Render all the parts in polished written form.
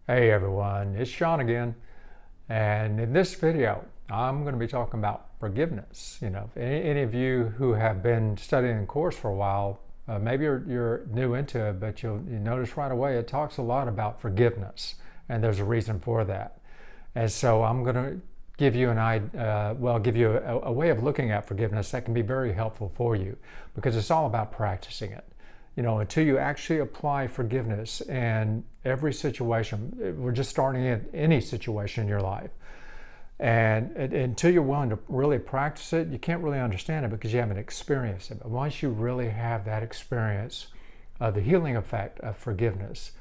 Hey everyone, it's Sean again, and in this video I'm going to be talking about forgiveness. If any of you who have been studying the course for a while, maybe you're new into it, but you notice right away it talks a lot about forgiveness, and there's a reason for that. And so I'm going to give you give you a way of looking at forgiveness that can be very helpful for you, because it's all about practicing it. Until you actually apply forgiveness in every situation, we're just starting in any situation in your life. And until you're willing to really practice it, you can't really understand it because you haven't experienced it. But once you really have that experience of the healing effect of forgiveness,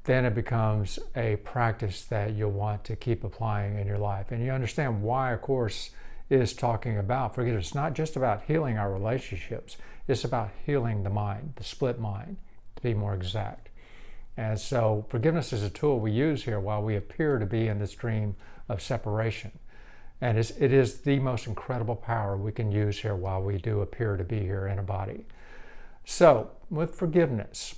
then it becomes a practice that you'll want to keep applying in your life. And you understand why a course is talking about forgiveness. It's not just about healing our relationships, it's about healing the mind, the split mind, to be more exact. And so forgiveness is a tool we use here while we appear to be in this dream of separation. And it is the most incredible power we can use here while we do appear to be here in a body. So with forgiveness,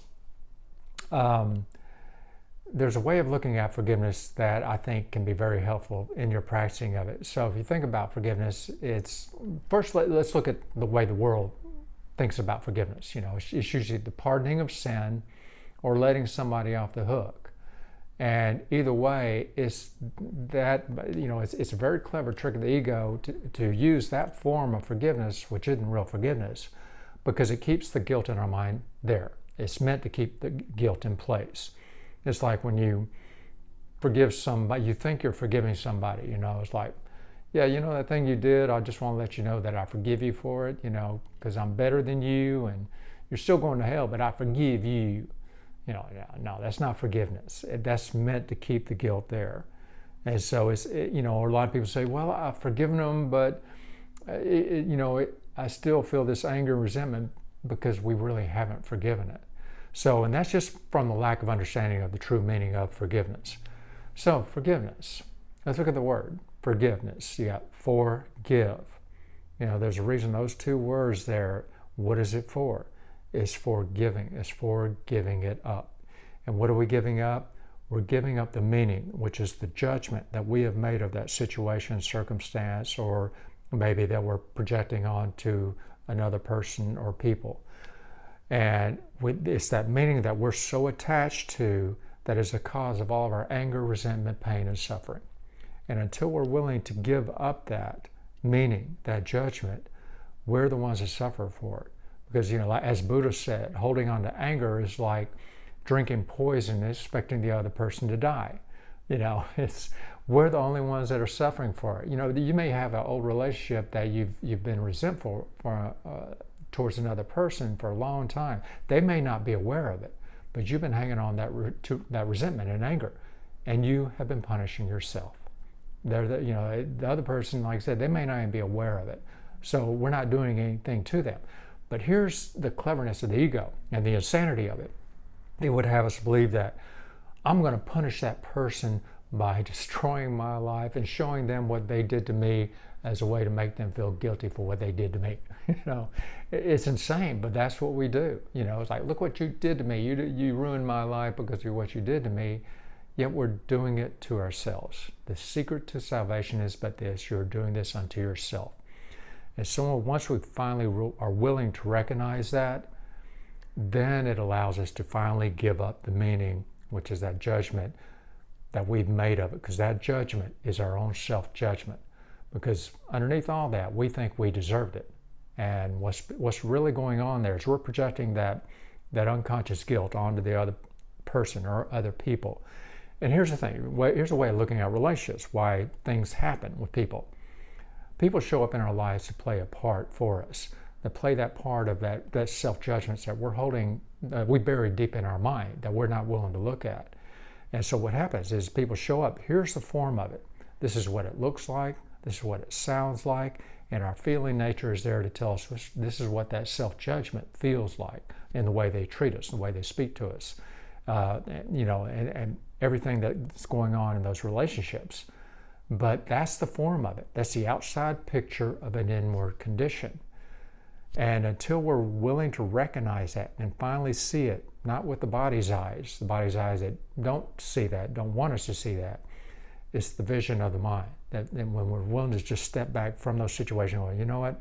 there's a way of looking at forgiveness that I think can be very helpful in your practicing of it. So if you think about forgiveness, let's look at the way the world thinks about forgiveness. It's usually the pardoning of sin or letting somebody off the hook. And either way, it's a very clever trick of the ego to use that form of forgiveness, which isn't real forgiveness, because it keeps the guilt in our mind there. It's meant to keep the guilt in place. It's like when you forgive somebody, you think you're forgiving somebody, it's like, yeah, that thing you did, I just want to let you know that I forgive you for it, because I'm better than you and you're still going to hell, but I forgive you. No, that's not forgiveness. That's meant to keep the guilt there. And so or a lot of people say, well, I've forgiven them, but I still feel this anger and resentment because we really haven't forgiven it. So, and that's just from the lack of understanding of the true meaning of forgiveness. So, forgiveness. Let's look at the word forgiveness. You got forgive. There's a reason those two words there. What is it for? It's for giving. It's for giving it up. And what are we giving up? We're giving up the meaning, which is the judgment that we have made of that situation, circumstance, or maybe that we're projecting onto another person or people. And it's that meaning that we're so attached to that is the cause of all of our anger, resentment, pain, and suffering. And until we're willing to give up that meaning, that judgment, we're the ones that suffer for it. Because, as Buddha said, holding on to anger is like drinking poison and expecting the other person to die. We're the only ones that are suffering for it. You may have an old relationship that you've been resentful for towards another person for a long time. They may not be aware of it, but you've been hanging on that resentment and anger, and you have been punishing yourself. The other person, like I said, they may not even be aware of it. So we're not doing anything to them. But here's the cleverness of the ego and the insanity of it. It would have us believe that I'm going to punish that person by destroying my life and showing them what they did to me as a way to make them feel guilty for what they did to me. It's insane, but that's what we do. It's like, look what you did to me. You ruined my life because of what you did to me, yet we're doing it to ourselves. The secret to salvation is but this: you're doing this unto yourself. And so once we finally are willing to recognize that, then it allows us to finally give up the meaning, which is that judgment that we've made of it, because that judgment is our own self-judgment. Because underneath all that, we think we deserved it. And what's really going on there is we're projecting that unconscious guilt onto the other person or other people. And here's the thing, here's a way of looking at relationships, why things happen with people. People show up in our lives to play a part for us, to play that part of that self-judgments that we're holding, we bury deep in our mind, that we're not willing to look at. And so what happens is people show up, here's the form of it. This is what it looks like, this is what it sounds like, and our feeling nature is there to tell us this is what that self-judgment feels like in the way they treat us, the way they speak to us, and everything that's going on in those relationships. But that's the form of it. That's the outside picture of an inward condition. And until we're willing to recognize that and finally see it not with the body's eyes that don't see that, don't want us to see that. It's the vision of the mind. That when we're willing to just step back from those situations, going, you know what?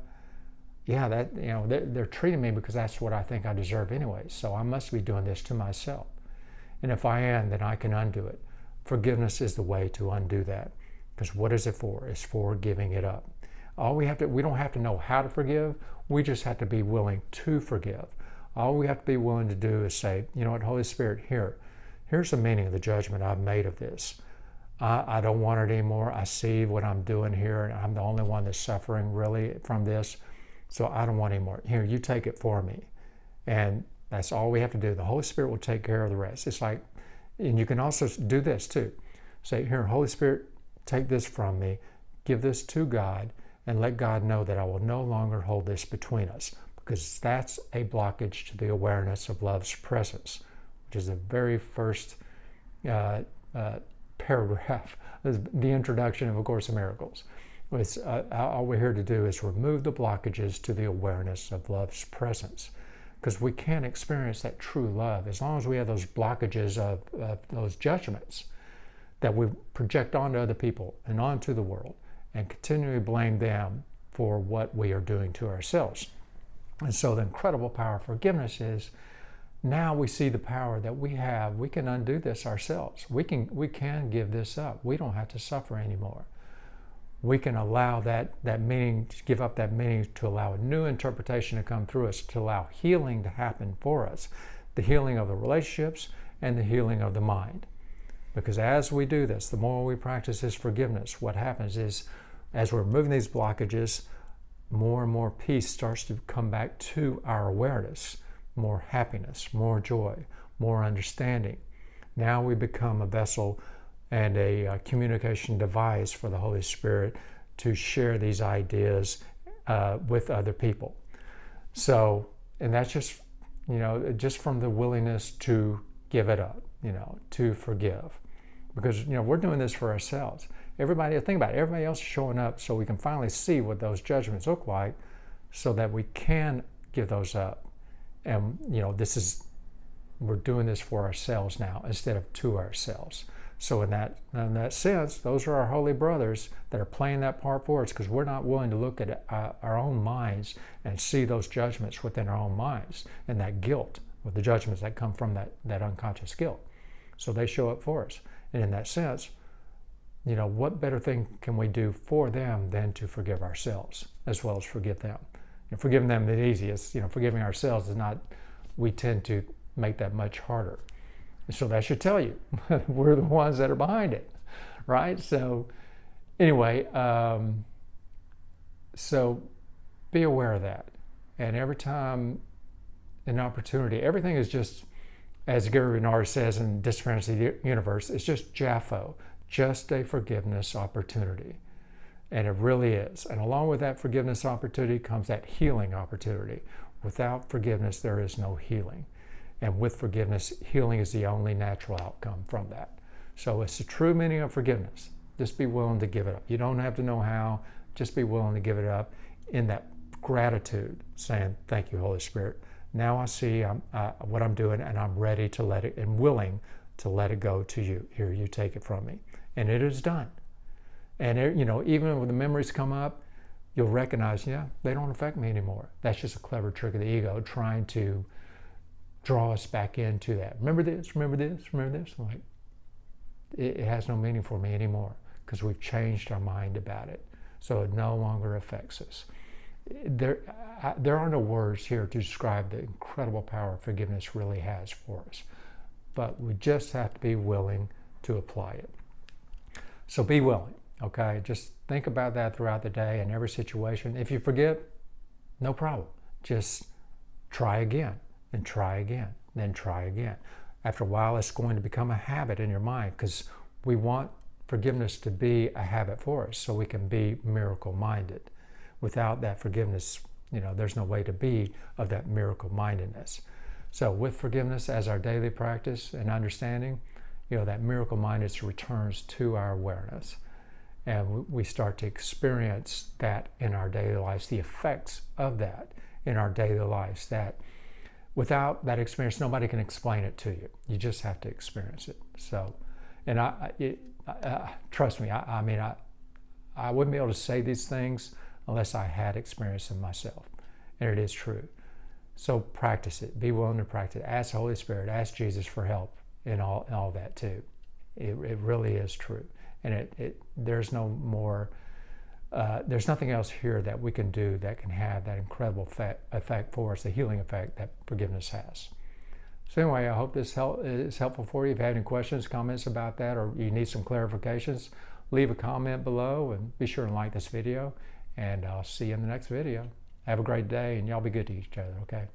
Yeah, that, you know, they're treating me because that's what I think I deserve anyway. So I must be doing this to myself. And if I am, then I can undo it. Forgiveness is the way to undo that. Because what is it for? It's for giving it up. We don't have to know how to forgive. We just have to be willing to forgive. All we have to be willing to do is say, you know what, Holy Spirit, here's the meaning of the judgment I've made of this. I don't want it anymore. I see what I'm doing here, and I'm the only one that's suffering really from this. So I don't want anymore. Here, you take it for me. And that's all we have to do. The Holy Spirit will take care of the rest. It's like, and you can also do this too. Say, here, Holy Spirit, take this from me. Give this to God, and let God know that I will no longer hold this between us, because that's a blockage to the awareness of love's presence, which is the very first paragraph, the introduction of A Course in Miracles. All we're here to do is remove the blockages to the awareness of love's presence, because we can't experience that true love as long as we have those blockages of those judgments that we project onto other people and onto the world, and continually blame them for what we are doing to ourselves. And so the incredible power of forgiveness is, now we see the power that we have. We can undo this ourselves. We can give this up. We don't have to suffer anymore. We can allow that meaning, give up that meaning, to allow a new interpretation to come through us, to allow healing to happen for us, the healing of the relationships and the healing of the mind. Because as we do this, the more we practice this forgiveness, what happens is, as we're removing these blockages, more and more peace starts to come back to our awareness, more happiness, more joy, more understanding. Now we become a vessel and a communication device for the Holy Spirit to share these ideas with other people. So, and that's just, just from the willingness to give it up, to forgive. Because, we're doing this for ourselves. Think about it, everybody else is showing up so we can finally see what those judgments look like, so that we can give those up. And, we're doing this for ourselves now instead of to ourselves. So in that sense, those are our holy brothers that are playing that part for us, because we're not willing to look at our own minds and see those judgments within our own minds, and that guilt, with the judgments that come from that unconscious guilt. So they show up for us. And in that sense, what better thing can we do for them than to forgive ourselves as well as forgive them? Forgiving them is the easiest. Forgiving ourselves is not, we tend to make that much harder. So that should tell you we're the ones that are behind it, right? So anyway, so be aware of that. And every time an opportunity, everything is just, as Gary Renard says in Disappearance of the Universe, it's just Jaffo, just a forgiveness opportunity. And it really is. And along with that forgiveness opportunity comes that healing opportunity. Without forgiveness, there is no healing. And with forgiveness, healing is the only natural outcome from that. So it's the true meaning of forgiveness. Just be willing to give it up. You don't have to know how, just be willing to give it up in that gratitude, saying, thank you, Holy Spirit. Now I see what I'm doing, and I'm ready to let it, and willing to let it go to you. Here, you take it from me. And it is done. And even when the memories come up, you'll recognize, they don't affect me anymore. That's just a clever trick of the ego, trying to draw us back into that. Remember this, remember this, remember this. Like, it has no meaning for me anymore, because we've changed our mind about it. So it no longer affects us. There are no words here to describe the incredible power forgiveness really has for us. But we just have to be willing to apply it. So be willing, okay? Just think about that throughout the day in every situation. If you forget, no problem. Just try again, and try again, then try again. After a while, it's going to become a habit in your mind, because we want forgiveness to be a habit for us so we can be miracle-minded. Without that forgiveness, there's no way to be of that miracle-mindedness. So with forgiveness as our daily practice and understanding, that miracle-mindedness returns to our awareness. And we start to experience that in our daily lives, the effects of that in our daily lives, that without that experience, nobody can explain it to you. You just have to experience it. So, and trust me, I wouldn't be able to say these things unless I had experience them myself. And it is true. So practice it. Be willing to practice it. Ask the Holy Spirit. Ask Jesus for help in all that too. It really is true. And there's no more, there's nothing else here that we can do that can have that incredible effect for us, the healing effect that forgiveness has. So anyway, I hope this is helpful for you. If you have any questions, comments about that, or you need some clarifications, leave a comment below and be sure to like this video. And I'll see you in the next video. Have a great day, and y'all be good to each other, okay?